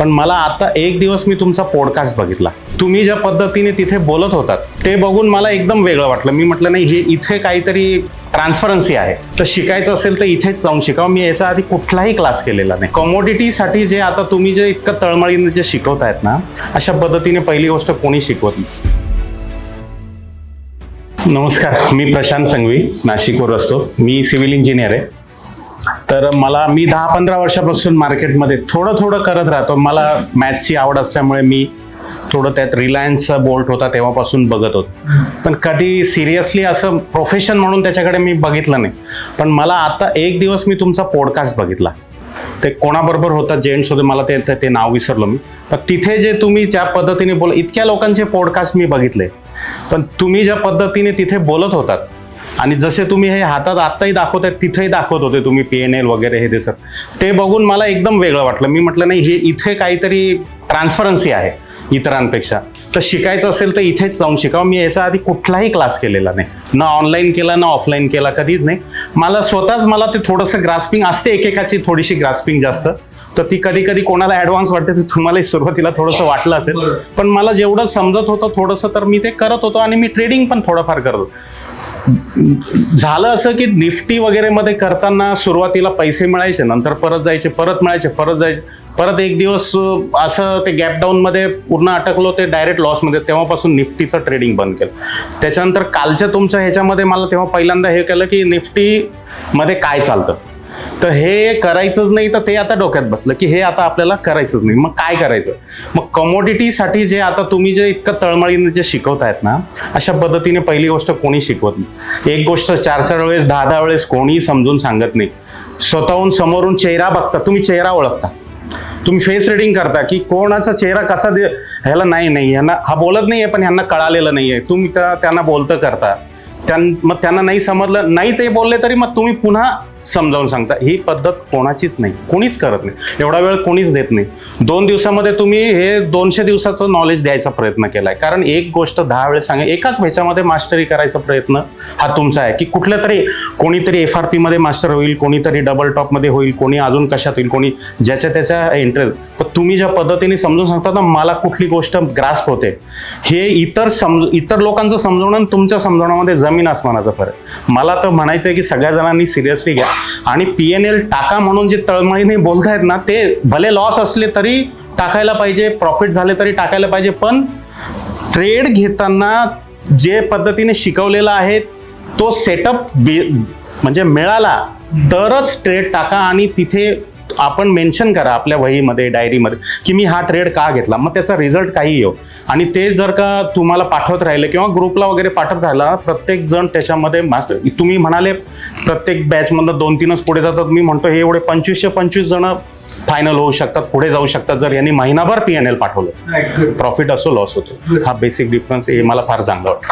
पण मला आता एक दिवस मी तुमचा पॉडकास्ट बघितला. तुम्ही ज्या पद्धतीने तिथे बोलत होतात ते बघून मला एकदम वेगळं वाटलं. मी म्हटलं नाही, हे इथे काहीतरी ट्रान्सपरन्सी आहे. तर शिकायचं असेल तर इथेच जाऊन शिकावं. मी याच्या आधी कुठलाही क्लास केलेला नाही. कमोडिटीसाठी जे आता तुम्ही जे इतकं तळमळीने जे शिकवतायत ना, अशा पद्धतीने पहिली गोष्ट कोणी शिकवत नाही. नमस्कार, मी प्रशांत संघवी, नाशिकवर असतो. मी सिव्हिल इंजिनियर आहे. तर मी 10-15 वर्षापासून मार्केटमध्ये थोडं करत राहतो. मला मॅथ्सची आवड असल्यामुळे मी थोडं त्यात रिलायन्सचा बोल्ट होता तेव्हापासून बघत होतो. पण कधी सिरियसली असं प्रोफेशन म्हणून त्याच्याकडे मी बघितलं नाही. पण मला आता एक दिवस मी तुमचा पॉडकास्ट बघितला. ते कोणाबरोबर होता, जेंट्स होते, मला ते नाव विसरलो मी. पण तिथे जे तुम्ही ज्या पद्धतीने इतक्या लोकांचे पॉडकास्ट मी बघितले, पण तुम्ही ज्या पद्धतीने तिथे बोलत होतात आणि जसे तुम्ही हे हातात आत्ताही दाखवताय तिथेही दाखवत होते तुम्ही PNL वगैरे हे दिसत, ते बघून मला एकदम वेगळं वाटलं. मी म्हटलं नाही, हे इथे काहीतरी ट्रान्सपरन्सी आहे इतरांपेक्षा. तर शिकायचं असेल तर इथेच जाऊन शिकावं. मी याच्या आधी कुठलाही क्लास केलेला नाही, ना ऑनलाईन केला ना ऑफलाईन केला, कधीच नाही. मला ते थोडंसं ग्रास्पिंग असते, एकेकाची थोडीशी ग्रास्पिंग जास्त, तर ती कधी कोणाला ॲडव्हान्स वाटते. ते तुम्हालाही सुरुवातीला थोडंसं वाटलं असेल. पण मला जेवढं समजत होतं थोडंसं, तर मी ते करत होतो आणि मी ट्रेडिंग पण थोडंफार करत होतो. झालं असं की निफ्टी वगैरे मध्ये करताना सुरुवातीला पैसे मिळायचे, नंतर परत जायचे, परत मिळायचे, परत जायचे. परत एक दिवस असं ते गॅप डाऊन मध्ये पूर्ण अटकलो, ते डायरेक्ट लॉसमध्ये. तेव्हापासून निफ्टीचं ट्रेडिंग बंद केलं. त्याच्यानंतर कालच्या तुमच्या ह्याच्यामध्ये मला तेव्हा पहिल्यांदा हे केलं की निफ्टी मध्ये काय चालतं, तर हे करायचंच नाही. तर ते आता डोक्यात बसलं की हे आता आपल्याला करायचंच नाही. मग काय करायचं? मग कमोडिटीसाठी जे आता तुम्ही जे इतकं तळमळीने जे शिकवतायत ना, अशा पद्धतीने पहिली गोष्ट कोणी शिकवत नाही. एक गोष्ट 4-4 वेळेस 10-10 वेळेस कोणी समजून सांगत नाही. स्वतःहून समोरून चेहरा बघता, तुम्ही चेहरा ओळखता, तुम्ही फेस रीडिंग करता की कोणाचा चेहरा कसा ह्याला नाही ह्यांना हा बोलत नाहीये, पण ह्यांना कळालेलं नाहीये. तुम्ही त्यांना बोलतं करता, मग त्यांना नाही समजलं, नाही ते बोलले तरी मग तुम्ही पुन्हा समजावून सांगता. ही पद्धत कोणाचीच नाही, कोणीच करत नाही. एवढा वेळ कोणीच देत नाही. 2 दिवसामध्ये तुम्ही हे 200 दिवसाचं नॉलेज द्यायचा प्रयत्न केलाय. कारण एक गोष्ट 10 वेळेस सांगा, एकाच ह्याच्यामध्ये मास्टरी करायचा प्रयत्न हा तुमचा आहे. की कुठल्या तरी कोणीतरी FRP मध्ये मास्टर होईल, कोणीतरी डबल टॉपमध्ये होईल, कोणी अजून कशात होईल, कोणी ज्याच्या त्याच्या इंटरेस्ट. पण तुम्ही ज्या पद्धतीने समजून सांगता ना, मला कुठली गोष्ट ग्रास्प होते, हे इतर लोकांचं समजवणं आणि तुमच्या समजवण्यामध्ये जमीन आसमानाचा फरक. मला तर म्हणायचं आहे की सगळ्या जणांनी सिरियसली घ्या आणि PNL टाका म्हणून जे तळमळीने बोलतायत ना, ते भले लॉस असले तरी टाकायला पाहिजे, प्रॉफिट झाले तरी टाकायला पाहिजे. पण ट्रेड घेताना जे पद्धतीने शिकवलेला आहे तो सेटअप म्हणजे मिळाला तरच ट्रेड टाका. आणि तिथे आपण मेन्शन करा आपल्या वहीमध्ये, डायरीमध्ये की मी हा ट्रेड का घेतला. मग त्याचा रिझल्ट काही येऊ. आणि ते जर का तुम्हाला पाठवत राहिले किंवा ग्रुपला वगैरे पाठवत राहिला, प्रत्येक जण त्याच्यामध्ये मास्टर. तुम्ही म्हणाले प्रत्येक बॅचमधनं 2-3च पुढे जातात. मी म्हणतो हे एवढे 2525 जण फायनल होऊ शकतात, पुढे जाऊ शकतात, जर यांनी महिनाभर PNL पाठवलं. प्रॉफिट असो लॉस होतो, हा बेसिक डिफरन्स. हे मला फार चांगलं वाटतं.